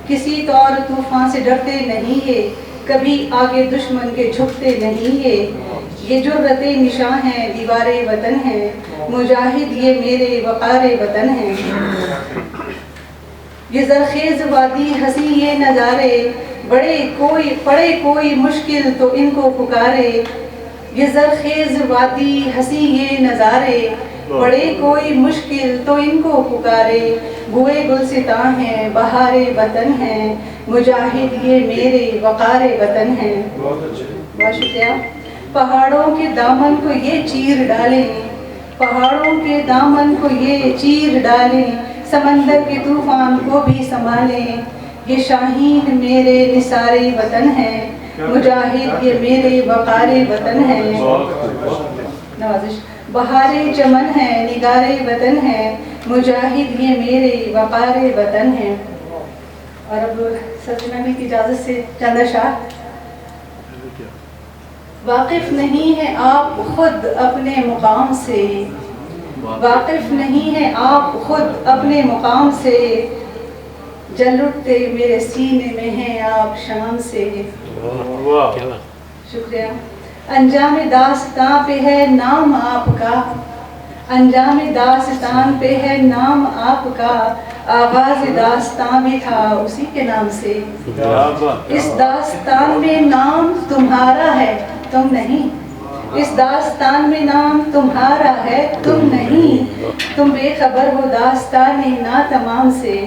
किसी तौर तूफान से डरते नहीं है, कभी आगे दुश्मन के झुकते नहीं है। ये जुर्रते निशां हैं, दीवारे वतन हैं, मुजाहिद ये मेरे वक़ारे वतन हैं। ये ज़रख़ेज़ वादी हंसी ये नज़ारे, पड़े कोई मुश्किल तो इनको पुकारे। ये ज़रख़ेज़ वादी हंसी ये नज़ारे, पड़े कोई मुश्किल तो इनको पुकारे। बुए गुलसितां हैं, बहारे वतन हैं, मुजाहिद ये मेरे वक़ारे वतन हैं। बहुत शुक्रिया। पहाड़ों के दामन को ये चीर डालें, पहाड़ों के दामन को ये चीर डालें, समंदर के तूफान को भी संभालें। ये शाहीन मेरे निसारे वतन हैं, मुजाहिद ये मेरे वक़ारे वतन हैं। नवाजिश। बहारे चमन है, निगारे वतन है, मुजाहिद ये मेरे वक़ारे वतन हैं। और अब सजना की इजाज़त से चंदा शाह। वाकिफ़ नहीं है आप खुद अपने मुकाम से, वाकिफ़ नहीं है आप खुद अपने मुकाम से, जल उठते मेरे सीने में हैं आप शाम से। शुक्रिया। अंजाम दास्तां पे है नाम आपका, अंजाम दास्तान पे है नाम आपका, आगाज़ दास्तां भी था उसी के नाम से। इस दास्तान में नाम तुम्हारा है तुम नहीं, इस दास्तान में नाम तुम्हारा है तुम नहीं, तुम बेखबर हो दास्तान ना तमाम से।